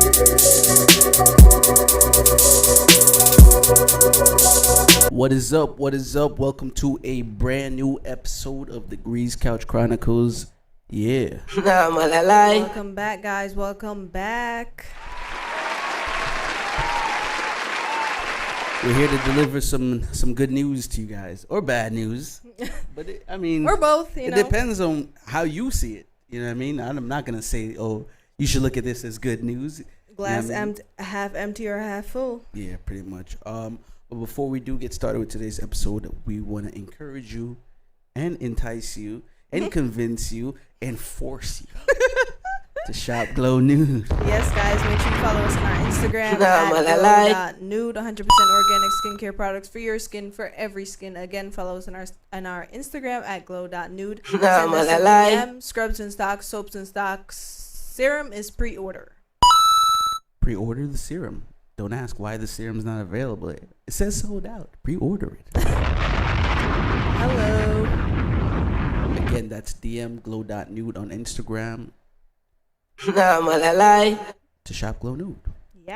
What is up? What is up? Welcome to a brand new episode of the Grease Couch Chronicles. Yeah. Welcome back, guys. Welcome back. We're here to deliver some good news to you guys, or bad news. But or both. It depends on how you see it. You know what I mean? I'm not gonna say, oh, you should look at this as good news. Glass half empty or half full. Yeah, pretty much. But before we do get started with today's episode, we want to encourage you and entice you and convince you and force you to shop Glow Nude. Yes, guys, make sure you follow us on our Instagram at glow.nude, 100% organic skincare products for your skin, for every skin. Again, follow us on our Instagram at glow.nude. Scrubs in stock, soaps in stock. Serum is pre-order. Pre-order the serum. Don't ask why the serum's not available. It says sold out. Pre-order it. Hello. Again, that's DM glow.nude on Instagram. To shop Glow Nude. Yeah.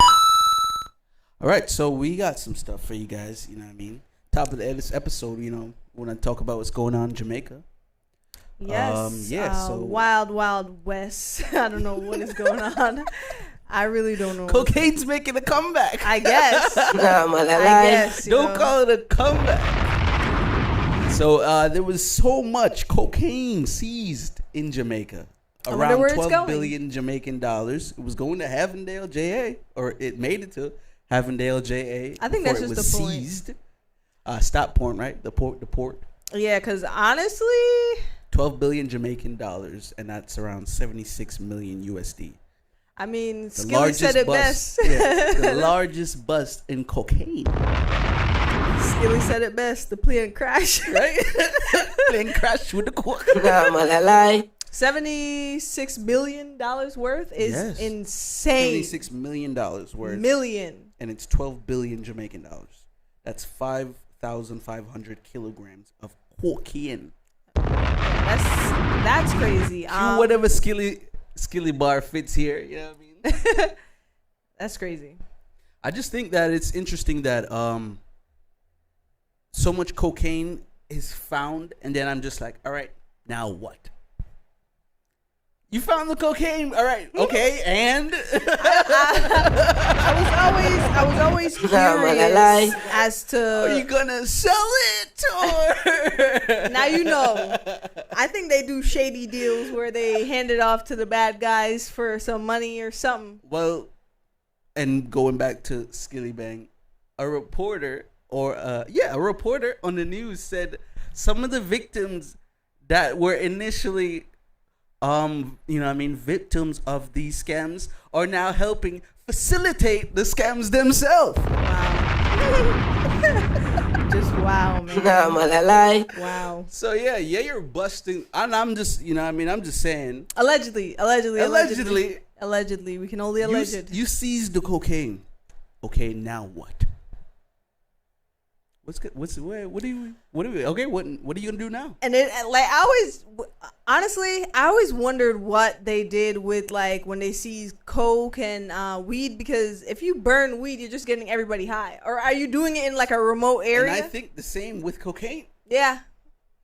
All right, so we got some stuff for you guys. You know what I mean? Top of this episode, we want to talk about what's going on in Jamaica. Yes. So Wild West. I don't know what is going on. I really don't know. Cocaine's making a comeback. I guess. Don't call it a comeback. So there was so much cocaine seized in Jamaica. Around 12 billion Jamaican dollars. It was going to Havendale, JA, or it made it to Havendale, JA. I think that's just the point. Seized. Stockport, right? The port. Yeah, because honestly, 12 billion Jamaican dollars, and that's around 76 million USD. I mean, Skilly said it best. Yeah, the largest bust in cocaine. Skilly said it best. The plane crash. Right? Plane crash with the coke. $76 billion worth is insane. $76 million worth. Million. And it's 12 billion Jamaican dollars. That's 5,500 kilograms of cocaine. That's crazy. Whatever Skilly bar fits here, you know what I mean? That's crazy. I just think that it's interesting that so much cocaine is found, and then I'm just like, all right, now what? You found the cocaine, all right, okay, and I was always curious as to, are you gonna sell it or? Now you know. I think they do shady deals where they hand it off to the bad guys for some money or something. Well, and going back to Skilly Bang, a reporter on the news said some of the victims that were initially victims of these scams are now helping facilitate the scams themselves. Wow. Just wow, man. Wow. So yeah, you're busting. I'm just, I'm just saying. Allegedly. We can only allege it. You seized the cocaine. Okay, now what? What are you gonna do now? And I always wondered what they did with when they seized coke and weed, because if you burn weed, you're just getting everybody high. Or are you doing it in a remote area? And I think the same with cocaine. Yeah.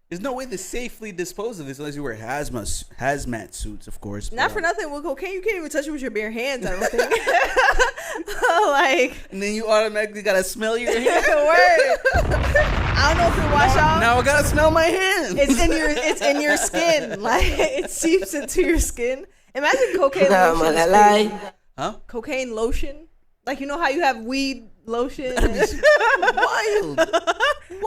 There's no way to safely dispose of this unless you wear hazmat suits, of course. Not for nothing. With cocaine, you can't even touch it with your bare hands, I don't think. And then you automatically gotta smell your hands. Word. I don't know if it wash off. Now I gotta smell my hands. It's in your skin. It seeps into your skin. Imagine cocaine lotion. Huh? Cocaine lotion. You know how you have weed lotion? Wild.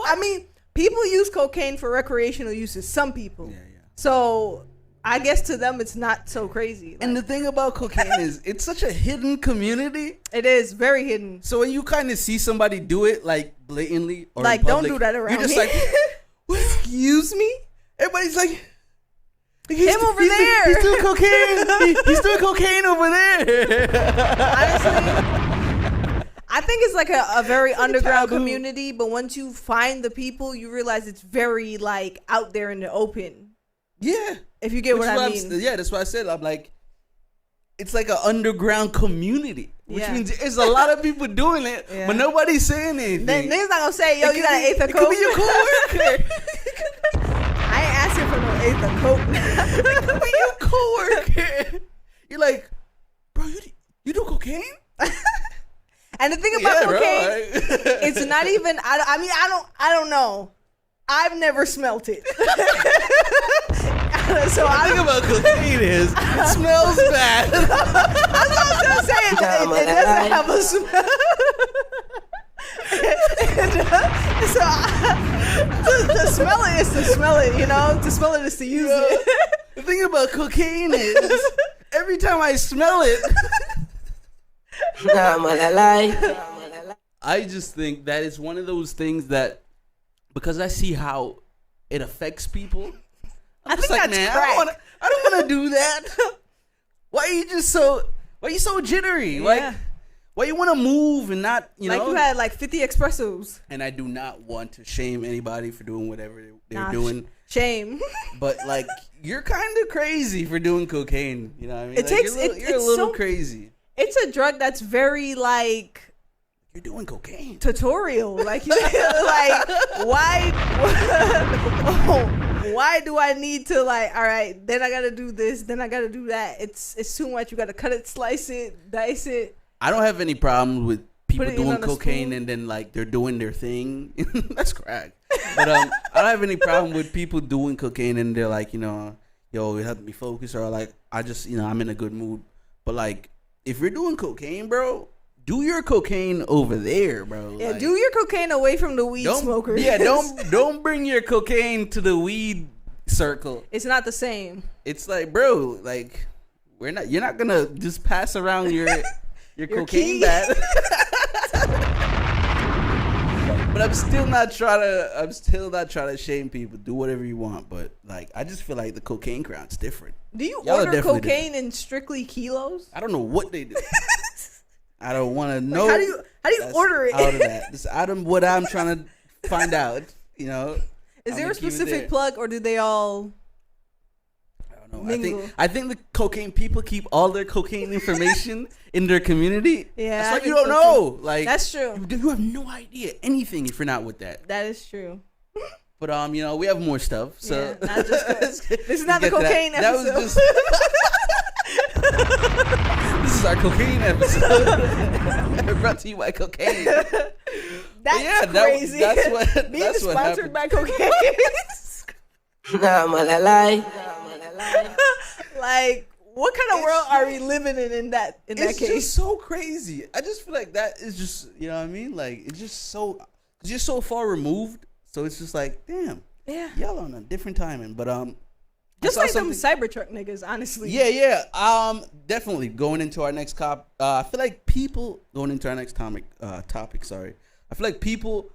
I mean, people use cocaine for recreational uses. Some people. Yeah. So I guess to them it's not so crazy. And the thing about cocaine is it's such a hidden community. It is very hidden. So when you kind of see somebody do it blatantly or in public, don't do that around me. You're just excuse me? Everybody's like, him over there. He's doing cocaine. He's doing cocaine over there. Honestly, I think it's a very underground community, but once you find the people, you realize it's very out there in the open. Yeah. If you get what I mean. Yeah, that's why I said, I'm like, it's like an underground community, which Yeah. means there's a lot of people doing it, Yeah. but nobody's saying anything. Then niggas not gonna say, yo, you got an eighth of It could coke. be your coworker. I ain't asking for no eighth of coke. It could be your coworker. You're like, bro, you do cocaine? And the thing about cocaine, bro, it's not even. I don't know. I've never smelt it. So the thing about cocaine is it smells bad. That's what I was gonna say. It doesn't have a smell. To smell it is to smell it, you know. To smell it is to use it. The thing about cocaine is every time I smell it, I just think that it's one of those things that, because I see how it affects people, I think that's crack. I don't want to do that. Why are you so jittery? Yeah. Why you want to move and not, you like know? You had like 50 espressos. And I do not want to shame anybody for doing whatever they're doing. Shame. But like, you're kind of crazy for doing cocaine. You know what I mean? It takes. You're a little crazy. It's a drug that's very like. You're doing cocaine. Tutorial, like you, like why? Why do I need to like? All right, then I gotta do this, then I gotta do that. It's too much. You gotta cut it, slice it, dice it. I don't have any problem with people doing cocaine spoon. and then like they're doing their thing. That's crack. But I don't have any problem with people doing cocaine and they're like, you know, yo, it helped me focus, or like I just, you know, I'm in a good mood. But like, if you're doing cocaine, bro, do your cocaine over there, bro. Yeah, like, do your cocaine away from the weed smokers. Yeah, don't bring your cocaine to the weed circle. It's not the same. It's like, bro, like you're not gonna just pass around your cocaine bat. But I'm still not trying to shame people. Do whatever you want, but like I just feel like the cocaine crowd's different. Do you Y'all order cocaine in strictly kilos? I don't know what they do. I don't want to know. How do you order it? Out of that. It's out of what I'm trying to find out. You know. Is there a specific plug, or do they all? I don't know. I think the cocaine people keep all their cocaine information in their community. Yeah, that's why you don't know. True. Like that's true. You have no idea anything if you're not with that. That is true. But you know, we have more stuff. So yeah, not just this is not the cocaine episode. That was just. This is our cocaine episode. Brought to you by cocaine. That's crazy. That's what. Being that's sponsored by cocaine. Like, what kind of world are we living in that case? It's just so crazy. I just feel like that is just, you know what I mean? Like, it's just so far removed. So it's just like, damn. Yeah. Y'all on a different timing. But just like them Cybertruck niggas, honestly. Yeah. Definitely going into our next I feel like people going into our next topic. Sorry. I feel like people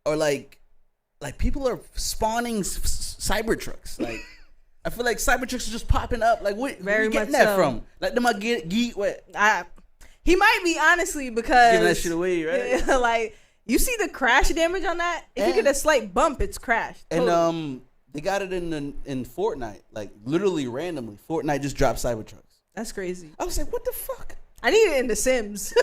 are like people are spawning Cybertrucks. Like, I feel like Cybertrucks are just popping up. Like, where you getting that from? Like, them I get what? He might be, honestly, because giving that shit away, right? Like, you see the crash damage on that? If you get a slight bump, it's crashed. Totally. And they got it in Fortnite, like literally randomly. Fortnite just dropped Cybertrucks. That's crazy. I was like, what the fuck? I need it in The Sims.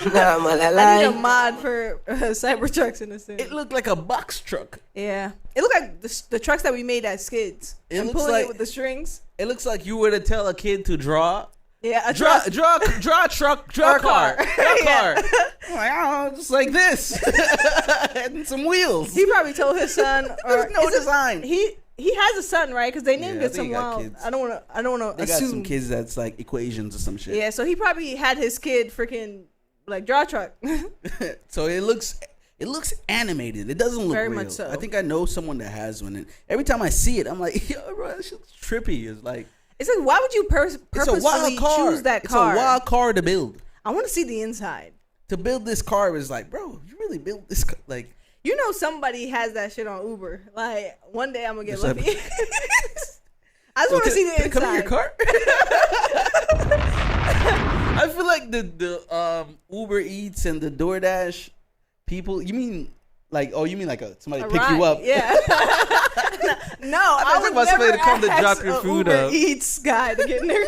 I need a mod for Cybertrucks in The Sims. It looked like a box truck. Yeah, it looked like the trucks that we made as kids. It looks pulling like it with the strings. It looks like you were to tell a kid to draw. Yeah, draw a truck, draw a car. Yeah. I'm like, I don't know, just like this, and some wheels. He probably told his son, or no design. He has a son, right? Because they named it some wild. Kids. I don't want to. They assume. got some kids that's like equations or some shit. Yeah, so he probably had his kid freaking like draw a truck. So it looks animated. It doesn't look very real. much so. I think I know someone that has one, and every time I see it, I'm like, yo, bro, that shit's trippy. It's like, why would you purposely choose that car? It's a wild car to build. I want to see the inside. To build this car is like, bro, you really built this car? Like, you know, somebody has that shit on Uber. Like, one day I'm gonna get lucky. I just want to see the inside. Come in your car. I feel like the Uber Eats and the DoorDash people. You mean like somebody pick you up? Yeah. No, I would about somebody never to come to ask drop your food Uber off. Eats guy to get in there.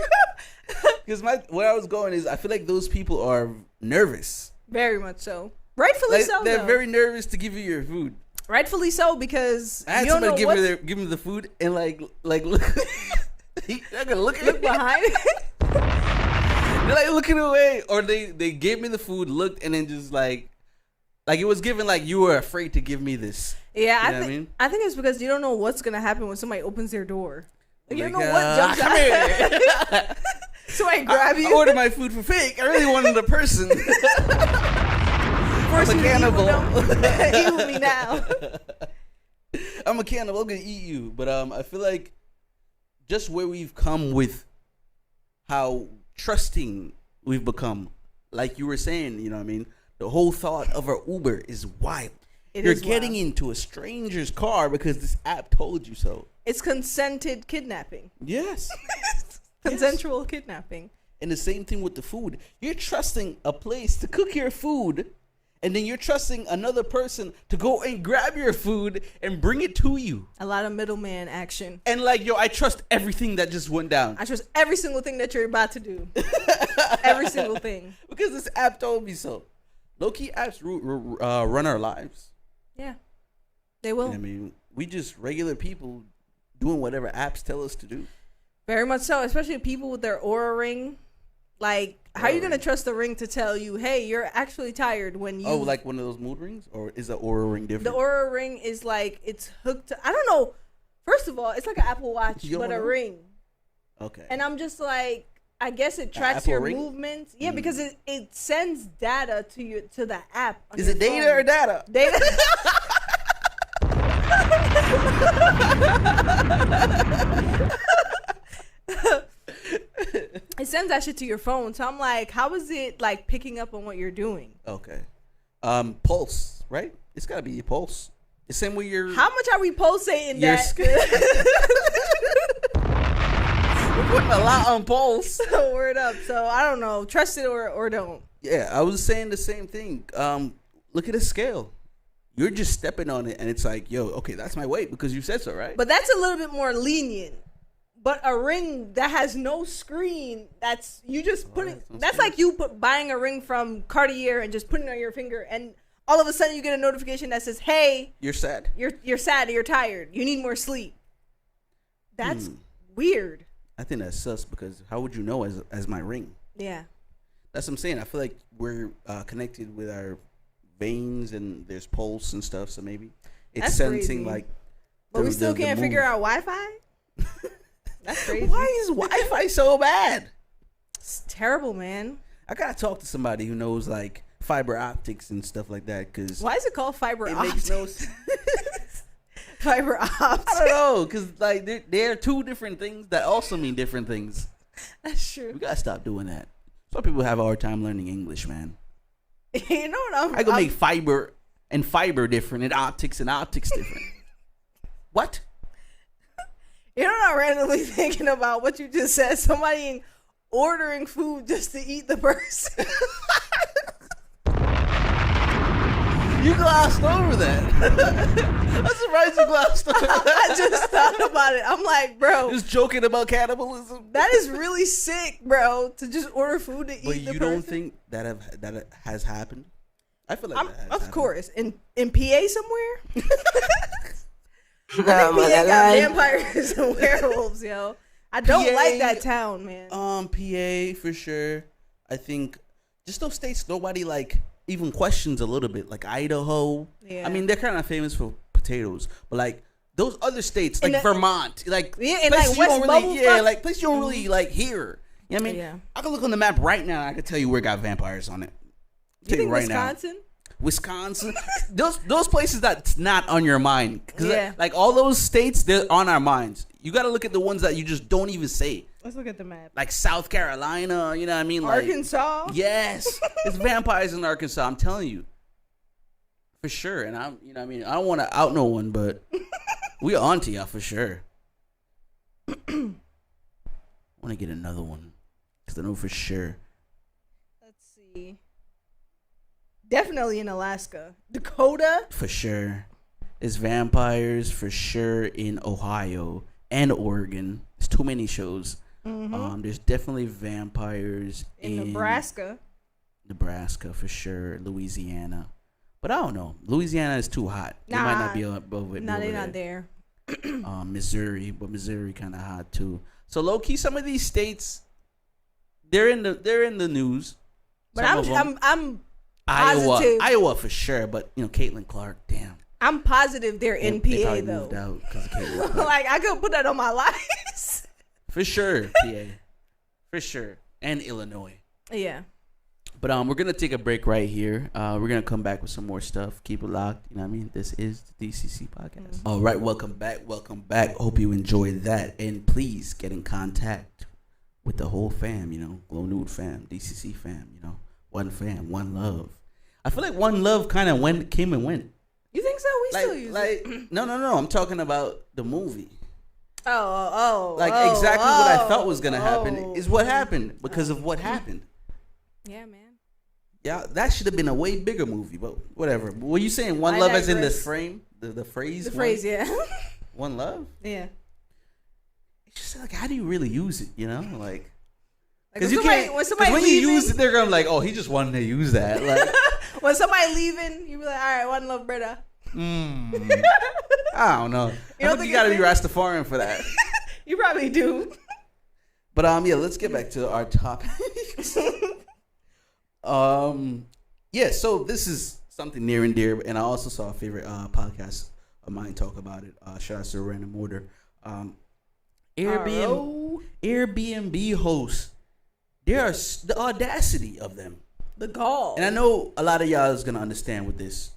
Because where I was going is I feel like those people are nervous. Very much so. Rightfully like, so. They're though. very nervous to give you your food. Rightfully so, because I had you don't know somebody give me the food and like look. They're gonna look behind. They're like looking away, or they gave me the food, looked, and then just like it was given like you were afraid to give me this. Yeah, you know what I mean? I think it's because you don't know what's gonna happen when somebody opens their door. Like, you like, don't know what jumps come out. Here. Somebody grab you. I ordered my food for fake. I really wanted a person. I'm a cannibal. Eat me now. I'm a cannibal. I'm gonna eat you. But I feel like just where we've come with how trusting we've become, like you were saying, you know what I mean? The whole thought of our Uber is wild. You're getting into a stranger's car because this app told you so. It's consented kidnapping. Yes. Consensual kidnapping. And the same thing with the food. You're trusting a place to cook your food, and then you're trusting another person to go and grab your food and bring it to you. A lot of middleman action. And like, yo, I trust everything that just went down. I trust every single thing that you're about to do. Every single thing. Because this app told me so. Low-key apps run our lives. Yeah. They will. I mean, we just regular people doing whatever apps tell us to do. Very much so, especially people with their Aura ring. Like, how are you going to trust the ring to tell you, hey, you're actually tired when you... Oh, like one of those mood rings? Or is the Aura ring different? The Aura ring is like, it's hooked to... I don't know. First of all, it's like an Apple Watch, but a ring. Okay. And I'm just like, I guess it tracks your movements. Yeah, because it sends data to the app. Is it data or data? Data. It sends that shit to your phone. So I'm like, how is it like picking up on what you're doing? Okay. Pulse, right? It's gotta be your pulse. The same way you're... How much are we pulsating that? We're putting a lot on pulse. Word up. So I don't know. Trust it or don't. Yeah, I was saying the same thing. Look at the scale. You're just stepping on it, and it's like, yo, okay, that's my weight because you said so, right? But that's a little bit more lenient. But a ring that has no screen, that's you just putting. That's like you buying a ring from Cartier and just putting it on your finger, and all of a sudden you get a notification that says, "Hey, you're sad. You're sad. You're tired. You need more sleep." That's weird. I think that's sus because how would you know as my ring? Yeah, that's what I'm saying. I feel like we're connected with our veins and there's pulse and stuff, so maybe it's that's sensing crazy. Like. But we still can't figure out Wi-Fi. That's crazy. Why is Wi-Fi so bad? It's terrible, man. I gotta talk to somebody who knows like fiber optics and stuff like that. Cause why is it called fiber optics? Makes no sense. Fiber optics. I don't know, cause like they're two different things that also mean different things. That's true. We gotta stop doing that. Some people have a hard time learning English, man. You know what I go make fiber and fiber different and optics different. What? You're not randomly thinking about what you just said. Somebody ordering food just to eat the person. You glossed over that. I'm surprised you glossed over that. I just thought about it. I'm like, bro. Just joking about cannibalism. That is really sick, bro. To just order food to eat the person. But you don't think that has happened? I feel like that has happened. Course. In PA somewhere? I think PA got vampires and werewolves, yo. I don't like that town, man. PA for sure. I think just those states nobody like even questions a little bit, like Idaho. Yeah. I mean, they're kind of famous for potatoes, but like those other states, like Vermont, like and like West Bubblefuck. like place you don't really like hear. You know what I mean? Yeah. I can look on the map right now and I can tell you where it got vampires on it. You think right Wisconsin? Now. Wisconsin, those places that's not on your mind. Yeah. Like all those states, they're on our minds. You got to look at the ones that you just don't even say. Let's look at the map. Like South Carolina, you know what I mean? Like, Arkansas? Yes. It's vampires in Arkansas, I'm telling you. For sure. And I'm, you know what I mean? I don't want to out no one, but we on to y'all for sure. I want to get another one because I know for sure. Let's see. Definitely in Alaska. Dakota? For sure. It's vampires for sure in Ohio and Oregon. It's too many shows. There's definitely vampires in Nebraska. Nebraska for sure. Louisiana. But I don't know. Louisiana is too hot. They might not be above it. No, they're not there. Missouri, but Missouri kind of hot too. So low key, some of these states, they're in the news. But I'm positive. Iowa for sure. But Caitlin Clark, damn. I'm positive they're in PA though. Moved out because of Caitlin Clark. Like I could put that on my license. For sure, PA, for sure, and Illinois. Yeah. But we're gonna take a break right here. We're gonna come back with some more stuff. Keep it locked. You know what I mean? This is the DCC podcast. All right, welcome back. Hope you enjoyed that, and please get in contact with the whole fam. Glow Nude fam, DCC fam. One fam, one love. I feel like one love kind of came and went. You think so? We still use it. No. I'm talking about the movie. Oh. Exactly what I thought was gonna happen is what happened because of what happened. Yeah, man. Yeah, that should have been a way bigger movie, but whatever. Were you saying one love as in the frame? The phrase? The phrase, yeah. One love? Yeah. It's just like, how do you really use it, Like, because you can't. When you use it, they're going to be like, oh, he just wanted to use that. Like, when somebody leaving, you be like, all right, one love, brother. I don't know. I think you got to be Rastafarian for that. You probably do. But, let's get back to our topic. So this is something near and dear, and I also saw a favorite podcast of mine talk about it. Shout out to Random Order. Airbnb hosts. There are the audacity of them, the gall, and I know a lot of y'all is gonna understand with this,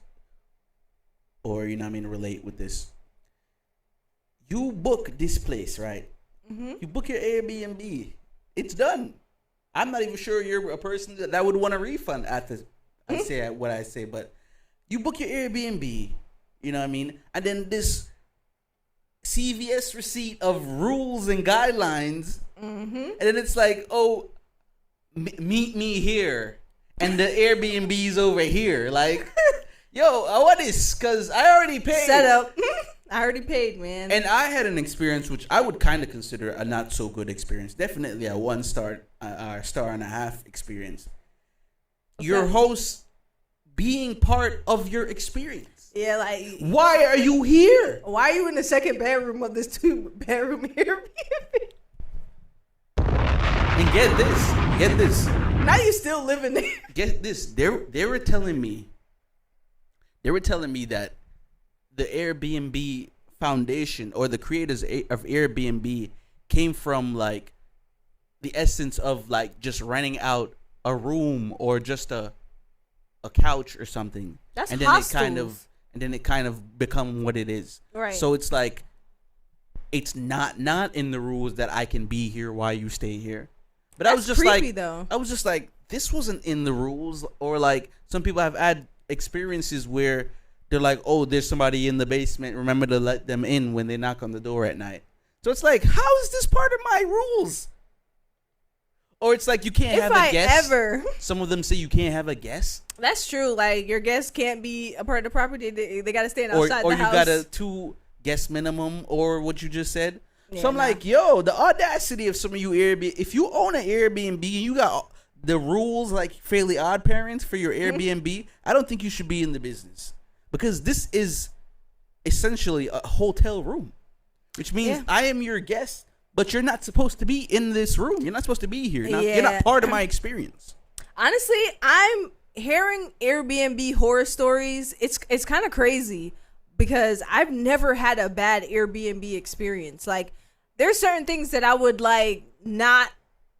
or relate with this. You book this place, right? Mm-hmm. You book your Airbnb. It's done. I'm not even sure you're a person that would want a refund after I say what I say, but you book your Airbnb, and then this CVS receipt of rules and guidelines, and then it's like, oh, meet me here, and the Airbnb's over here, like, yo, what is? Because I already paid. Set up. I already paid, man. And I had an experience which I would kind of consider a not so good experience. Definitely a 1 star, star and a half experience. Okay. Your host being part of your experience. Yeah, like, why are you here? Why are you in the second bedroom of this 2-bedroom Airbnb? And get this. Now you still living there. Get this. They were telling me that the Airbnb foundation or the creators of Airbnb came from like the essence of like just renting out a room or just a couch or something. That's and then hostels. it kind of become what it is. Right. So it's like it's not in the rules that I can be here while you stay here. But That's I was just creepy, like though. I was just like, this wasn't in the rules. Or like some people have had experiences where they're like, oh, there's somebody in the basement. Remember to let them in when they knock on the door at night. So it's like, how is this part of my rules? Or it's like you can't have a guest. Some of them say you can't have a guest. That's true. Like your guests can't be a part of the property. They got to stand outside the house. Or you got a 2 guest minimum or what you just said. Yeah, so I'm like, yo, the audacity of some of you Airbnb. If you own an Airbnb and you got the rules like Fairly Odd Parents for your Airbnb, I don't think you should be in the business. Because this is essentially a hotel room, which means I am your guest, but you're not supposed to be in this room. You're not supposed to be here. You're not part of my experience. Honestly, I'm hearing Airbnb horror stories. It's kind of crazy because I've never had a bad Airbnb experience. Like, there's certain things that I would like not,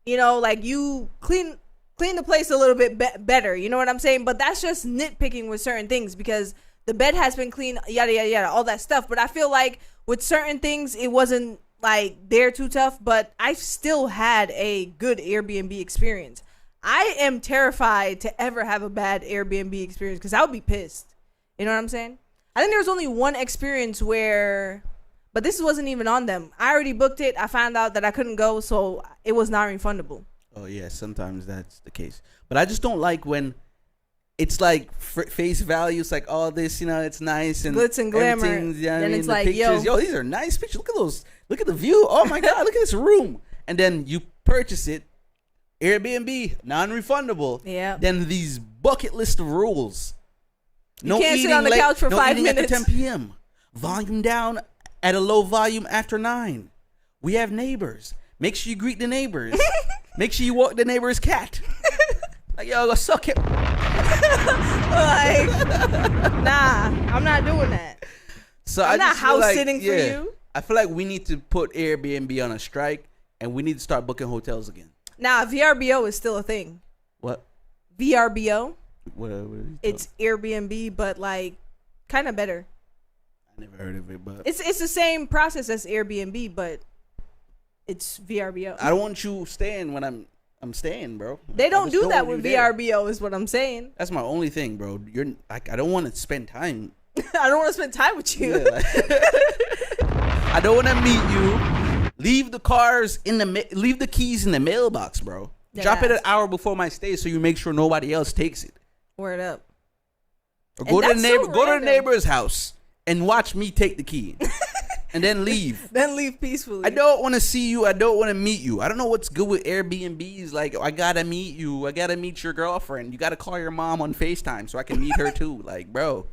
like you clean the place a little bit better. You know what I'm saying? But that's just nitpicking with certain things because the bed has been cleaned, yada, yada, yada, all that stuff. But I feel like with certain things, it wasn't like they're too tough, but I've still had a good Airbnb experience. I am terrified to ever have a bad Airbnb experience because I would be pissed. You know what I'm saying? I think there was only one experience where, but this wasn't even on them. I already booked it. I found out that I couldn't go, so it was not refundable. Oh, yeah, sometimes that's the case. But I just don't like when it's like face value. It's like all this, it's nice and glitz and glamour. Yeah, then it's like, pictures, yo, these are nice pictures. Look at those. Look at the view. Oh my God, look at this room. and then you purchase it, Airbnb, non-refundable. Yeah. Then these bucket list of rules. You can't sit on the couch for 5 minutes. After 10 p.m. Volume down at a low volume after 9. We have neighbors. Make sure you greet the neighbors. Make sure you walk the neighbor's cat. Like, yo, go suck it. Like, nah, I'm not doing that. So I'm not house sitting for you. I feel like we need to put Airbnb on a strike, and we need to start booking hotels again. Nah, VRBO is still a thing. What? VRBO. What it's Airbnb, but like kind of better. I never heard of it, but it's the same process as Airbnb, but it's VRBO. I don't want you staying when I'm staying, bro. They don't do that with VRBO, is what I'm saying. That's my only thing, bro. You're like, I don't want to spend time. I don't want to spend time with you. Yeah, like, I don't want to meet you. Leave the cars leave the keys in the mailbox, bro. Drop it an hour before my stay so you make sure nobody else takes it. Word up. Or go to the neighbor's house and watch me take the key. And then leave. Then leave peacefully. I don't want to see you. I don't want to meet you. I don't know what's good with Airbnbs. Like, I gotta meet you. I gotta meet your girlfriend. You gotta call your mom on FaceTime so I can meet her too. Like, bro.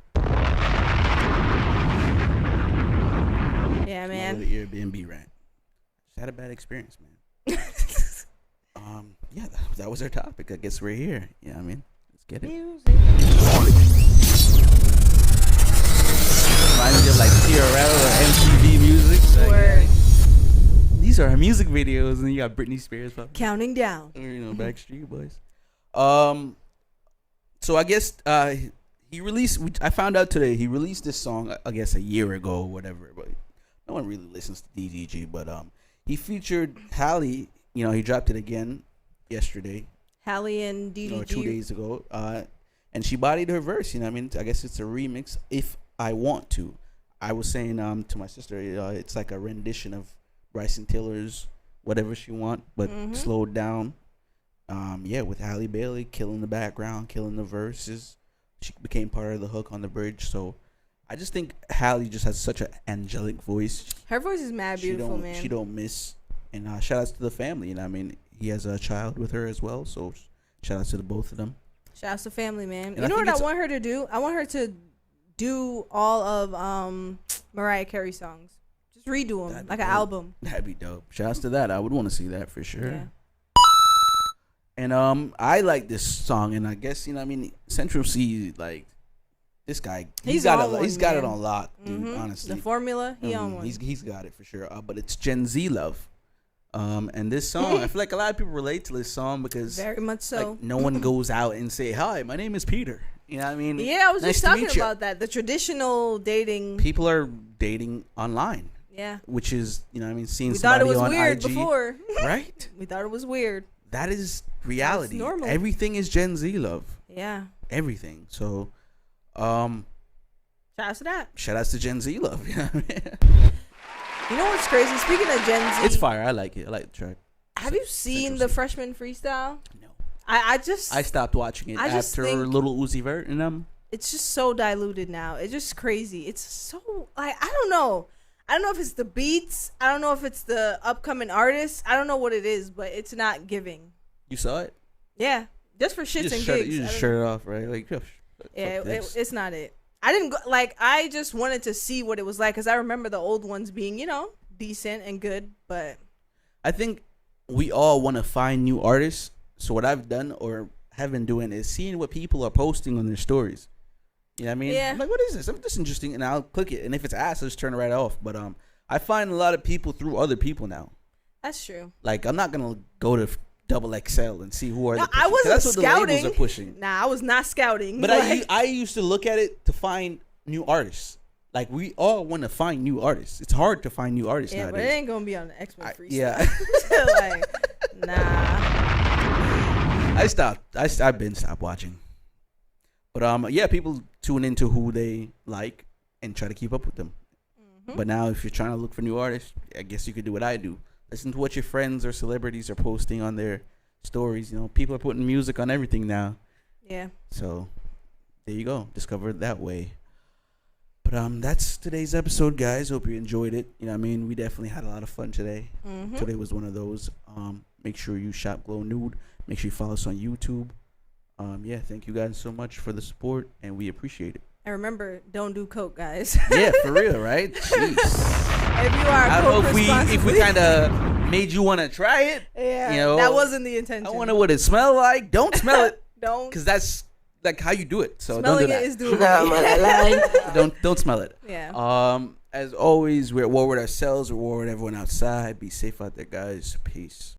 Yeah, man. The Airbnb rant. Just had a bad experience, man. Yeah, that was our topic. I guess we're here. Yeah, I mean, let's get it. Reminds me of like TRL or MTV music. Like, these are our music videos, and you got Britney Spears counting down. Or, Backstreet Boys. So I guess he released. I found out today he released this song. I guess a year ago or whatever. But no one really listens to DDG. But he featured HALLE. He dropped it again yesterday. HALLE and DDG. 2 days ago. And she bodied her verse. I guess it's a remix. If I want to. I was saying to my sister, it's like a rendition of Bryson Tilller's Whatever She Want, but slowed down. With Halle Bailey killing the background, killing the verses. She became part of the hook on the bridge. So I just think Halle just has such an angelic voice. Her voice is mad beautiful, man. She don't miss. And shout outs to the family. He has a child with her as well. So shout outs to the both of them. Shout outs to family, man. You know what I want her to do? I want her to do all of Mariah Carey songs. Just redo them like an album. That'd be dope. Shouts to that. I would want to see that for sure. Yeah. And I like this song, and I guess Central C, like, this guy, he's got it on lock, dude. Honestly, the formula, he on one. He's got it for sure. But it's Gen Z love. And this song, I feel like a lot of people relate to this song because very much so. Like, no one goes out and say, "Hi, my name is Peter." You know what I mean? Yeah, I was just talking about that. The traditional dating. People are dating online. Yeah. Which is, seeing we somebody on IG. We thought it was weird before. Right? We thought it was weird. That is reality. That's normal. Everything is Gen Z love. Yeah. Everything. So, shout out to that. Shout out to Gen Z love. You know what's crazy? Speaking of Gen Z, it's fire. I like it. I like the track. Have you seen the Freshman Freestyle? No. I stopped watching it after Little Uzi Vert and them. It's just so diluted now. It's just crazy. It's so I don't know. I don't know if it's the beats. I don't know if it's the upcoming artists. I don't know what it is, but it's not giving. You saw it? Yeah, just for shits and gigs. You just shut it off, right? Like, it's not it. I didn't go, I just wanted to see what it was like because I remember the old ones being, decent and good, but I think we all want to find new artists. So what I've done or have been doing is seeing what people are posting on their stories. You know what I mean? Yeah. I'm like, what is this? This is interesting, and I'll click it. And if it's ass, I'll just turn it right off. But I find a lot of people through other people now. That's true. Like, I'm not gonna go to XXL and see who are. No, I wasn't that's scouting. What the labels are pushing. Nah, I was not scouting. But I used to look at it to find new artists. Like, we all want to find new artists. It's hard to find new artists nowadays. But it ain't gonna be on the X-Men Freestyle. Yeah. Nah. I've been stopped watching. But people tune into who they like and try to keep up with them. Mm-hmm. But now, if you're trying to look for new artists, I guess you could do what I do. Listen to what your friends or celebrities are posting on their stories. People are putting music on everything now. Yeah. So there you go. Discover it that way. But But that's today's episode, guys. Hope you enjoyed it. You know what I mean? We definitely had a lot of fun today. Mm-hmm. Today was one of those. Make sure you shop Glow Nude. Make sure you follow us on YouTube. Yeah, thank you guys so much for the support, and we appreciate it. And remember, don't do coke, guys. Yeah, for real, right? Jeez. If you are I don't know coke if we kind of made you want to try it. Yeah, you know, that wasn't the intention. I wonder what it smelled like. Don't smell it. Don't. Because that's like how you do it. So Smelling don't do that. it is doing don't smell it. Yeah. As always, we're at war with ourselves. We're at war with everyone outside. Be safe out there, guys. Peace.